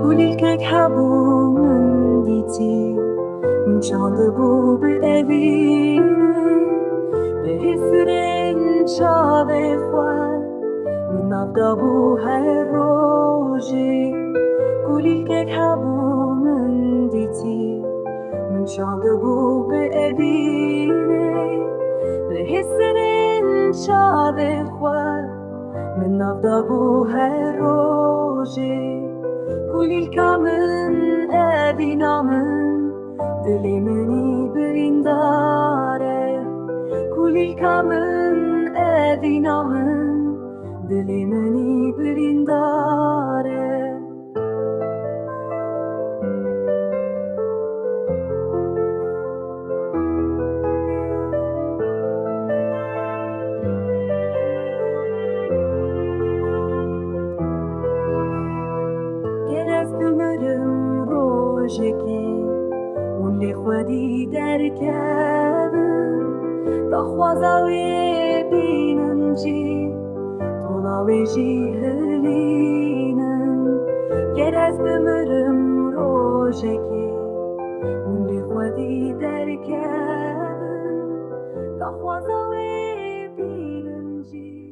گولی که کبون دیتی چند بو به اوینه به حسرن چاوه خواه نفتا بو هر روزی گولی که کبون دیتی چند بو به اوینه به حسرن چاوه خواه نفتا بو هر روزی گولی کامن اوینامن دلی منی برینداره گولی کامن اوینامن دلی منی برینداره گرست مرم روژکی اون خودی در کبن تا خوازاوی بینن جی طولاوی جی هلینن گرست مرم روژکی اون خودی در کبن تا خوازاوی بینن جی